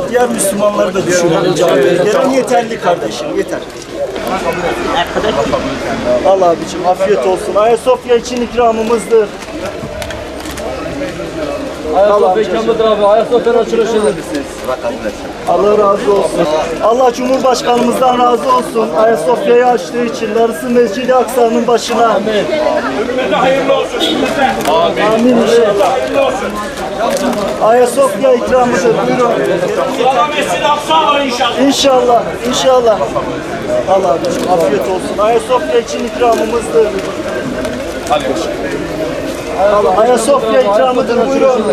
Diğer Müslümanları da düşünelim camiye gelen yeterli kardeşim, yeter. Allah abicim afiyet olsun. Ayasofya için ikramımızdır. Ayasofya ikramıdır abi. Ayasofya'nın açılışıdır. Allah razı olsun. Allah Cumhurbaşkanımızdan razı olsun. Ayasofya'yı açtığı için darısı Mescid-i Aksa'nın başına. Amin. Ümmete hayırlı olsun. Amin inşallah. Ayasofya ikramıdır. Buyurun. Sırada Mescid-i Aksa var inşallah. İnşallah. İnşallah. Allah abicim afiyet olsun. Ayasofya için ikramımızdır. Ayasofya ikramıdır. Buyurun.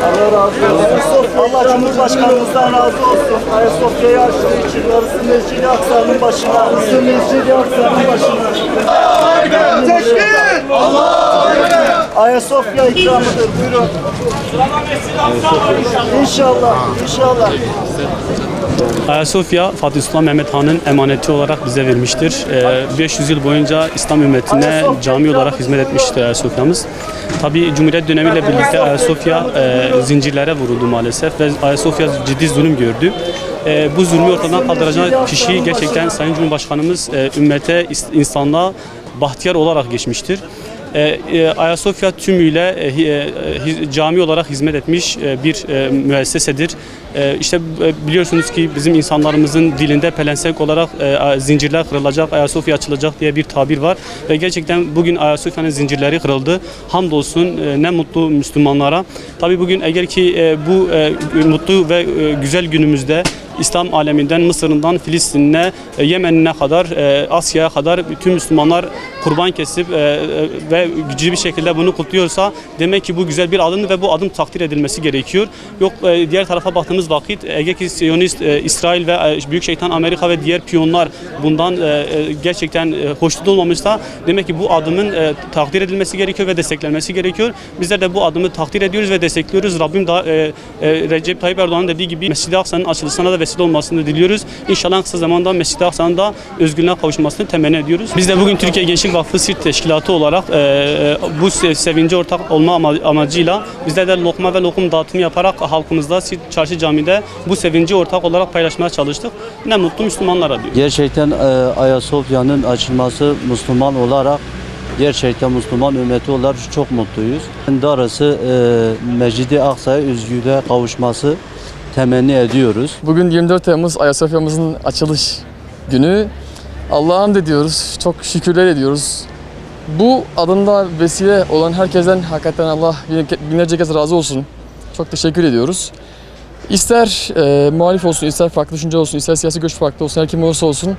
Allah razı olsun. Allah Cumhurbaşkanımızdan razı olsun. Ayasofya'yı açtığı için darısı Mescid-i Aksa'nın başına. Darısı Mescid-i Aksa'nın başına. Tekbir! Ayasofya ikramıdır. Buyurun. Sırada Mescid-i Aksa var inşallah. İnşallah. İnşallah. Ayasofya Fatih Sultan Mehmet Han'ın emaneti olarak bize vermiştir. 500 yıl boyunca İslam ümmetine cami olarak hizmet etmiştir Ayasofya'mız. Tabi Cumhuriyet dönemiyle birlikte Ayasofya zincirlere vuruldu maalesef ve Ayasofya ciddi zulüm gördü. Bu zulmü ortadan kaldıracak kişi gerçekten Sayın Cumhurbaşkanımız ümmete, insanlığa bahtiyar olarak geçmiştir. Ayasofya tümüyle cami olarak hizmet etmiş bir müessesedir. İşte biliyorsunuz ki bizim insanlarımızın dilinde pelesenk olarak zincirler kırılacak, Ayasofya açılacak diye bir tabir var. Ve gerçekten bugün Ayasofya'nın zincirleri kırıldı. Hamdolsun ne mutlu Müslümanlara. Tabii bugün eğer ki bu mutlu ve güzel günümüzde İslam aleminden Mısır'ından Filistin'ine, Yemen'ine kadar, Asya'ya kadar bütün Müslümanlar kurban kesip ve güçlü bir şekilde bunu kutluyorsa demek ki bu güzel bir adım ve bu adım takdir edilmesi gerekiyor. Yok diğer tarafa baktığımız vakit eğer ki Siyonist İsrail ve Büyük Şeytan Amerika ve diğer piyonlar bundan gerçekten hoşnut olmamışsa demek ki bu adımın takdir edilmesi gerekiyor ve desteklenmesi gerekiyor. Bizler de bu adımı takdir ediyoruz ve destekliyoruz. Rabbim da Recep Tayyip Erdoğan'ın dediği gibi Mescid-i Aksa'nın açılışına da vesile olmasını diliyoruz. İnşallah kısa zamanda Mescid-i Aksa'nın da özgürlüğüne kavuşmasını temenni ediyoruz. Biz de bugün Türkiye Gençlik Vakfı Sirt Teşkilatı olarak bu sevince ortak olma amacıyla bizler de lokma ve lokum dağıtımı yaparak halkımızda Sirt Çarşı Camii'de bu sevinci ortak olarak paylaşmaya çalıştık. Ne mutlu Müslümanlara diyor. Gerçekten Ayasofya'nın açılması Müslüman olarak gerçekten Müslüman ümmeti olarak çok mutluyuz. Darısı Mescid-i Aksa'ya özgürlüğe kavuşması temenni ediyoruz. Bugün 24 Temmuz Ayasofya'mızın açılış günü. Allah'a hamd ediyoruz. Çok şükürler ediyoruz. Bu adımda vesile olan herkesten hakikaten Allah binlerce kez razı olsun. Çok teşekkür ediyoruz. İster muhalif olsun, ister farklı düşünce olsun, ister siyasi görüş farklı olsun, her kim olursa olsun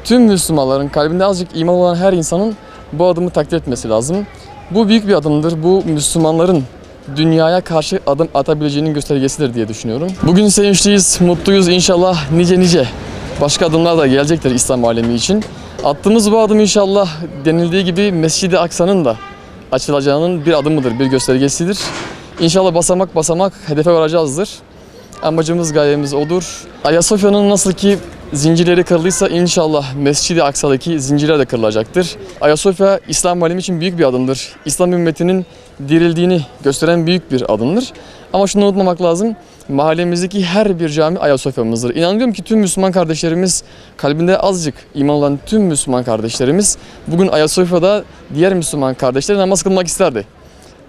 tüm Müslümanların kalbinde azıcık iman olan her insanın bu adımı takdir etmesi lazım. Bu büyük bir adımdır. Bu Müslümanların dünyaya karşı adım atabileceğinin göstergesidir diye düşünüyorum. Bugün sevinçliyiz, mutluyuz. İnşallah nice başka adımlar da gelecektir İslam alemi için. Attığımız bu adım inşallah denildiği gibi Mescid-i Aksa'nın da açılacağının bir adımıdır, bir göstergesidir. İnşallah basamak basamak hedefe varacağızdır. Amacımız, gayemiz odur. Ayasofya'nın nasıl ki zincirleri kırıldıysa inşallah Mescid-i Aksa'daki zincirler de kırılacaktır. Ayasofya İslam alemi için büyük bir adımdır. İslam ümmetinin dirildiğini gösteren büyük bir adımdır. Ama şunu unutmamak lazım. Mahallemizdeki her bir cami Ayasofya'mızdır. İnanıyorum ki tüm Müslüman kardeşlerimiz, kalbinde azıcık iman olan tüm Müslüman kardeşlerimiz bugün Ayasofya'da diğer Müslüman kardeşleri namaz kılmak isterdi.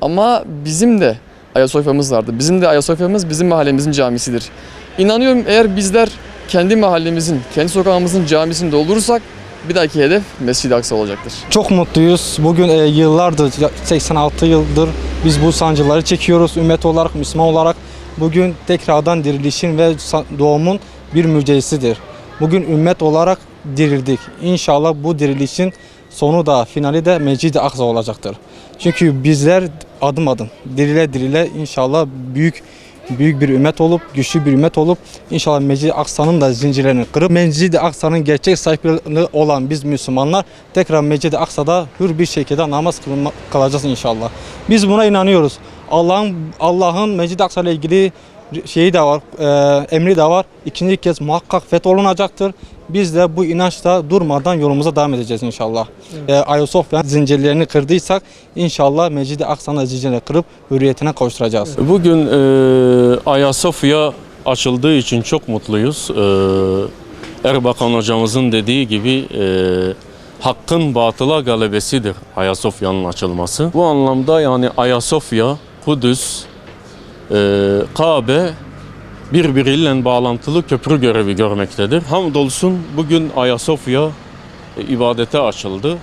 Ama bizim de Ayasofya'mız vardı. Bizim de Ayasofya'mız bizim mahallemizin camisidir. İnanıyorum eğer bizler kendi mahallemizin, kendi sokağımızın camisinde olursak bir dahaki hedef Mescid-i Aksa olacaktır. Çok mutluyuz. Bugün yıllardır, 86 yıldır biz bu sancıları çekiyoruz. Ümmet olarak, Müslüman olarak bugün tekrardan dirilişin ve doğumun bir müjdesidir. Bugün ümmet olarak dirildik. İnşallah bu dirilişin sonu da finali de Mescid-i Aksa olacaktır. Çünkü bizler adım adım, dirile dirile inşallah büyük bir ümmet olup, güçlü bir ümmet olup inşallah Mescid-i Aksa'nın da zincirlerini kırıp Mescid-i Aksa'nın gerçek sahipleri olan biz Müslümanlar tekrar Mescid-i Aksa'da hür bir şekilde namaz kılacağız inşallah. Biz buna inanıyoruz. Allah'ın Mescid-i Aksa ile ilgili şeyi de var, emri de var. İkinci kez muhakkak fetholunacaktır. Biz de bu inançla durmadan yolumuza devam edeceğiz inşallah. Ayasofya zincirlerini kırdıysak inşallah Mescid-i Aksa'nın zincirini kırıp hürriyetine kavuşturacağız. Bugün Ayasofya açıldığı için çok mutluyuz. Erbakan hocamızın dediği gibi hakkın batıla galebesidir Ayasofya'nın açılması. Bu anlamda yani Ayasofya, Kudüs, Kabe birbiriyle bağlantılı köprü görevi görmektedir. Hamdolsun bugün Ayasofya ibadete açıldı.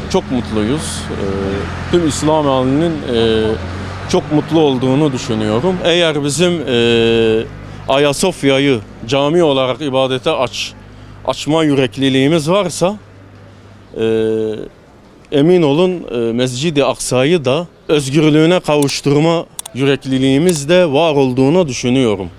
Çok mutluyuz. Tüm İslam aleminin çok mutlu olduğunu düşünüyorum. Eğer bizim Ayasofya'yı cami olarak ibadete açma yürekliliğimiz varsa emin olun Mescid-i Aksa'yı da özgürlüğüne kavuşturma yürekliliğimiz de var olduğunu düşünüyorum.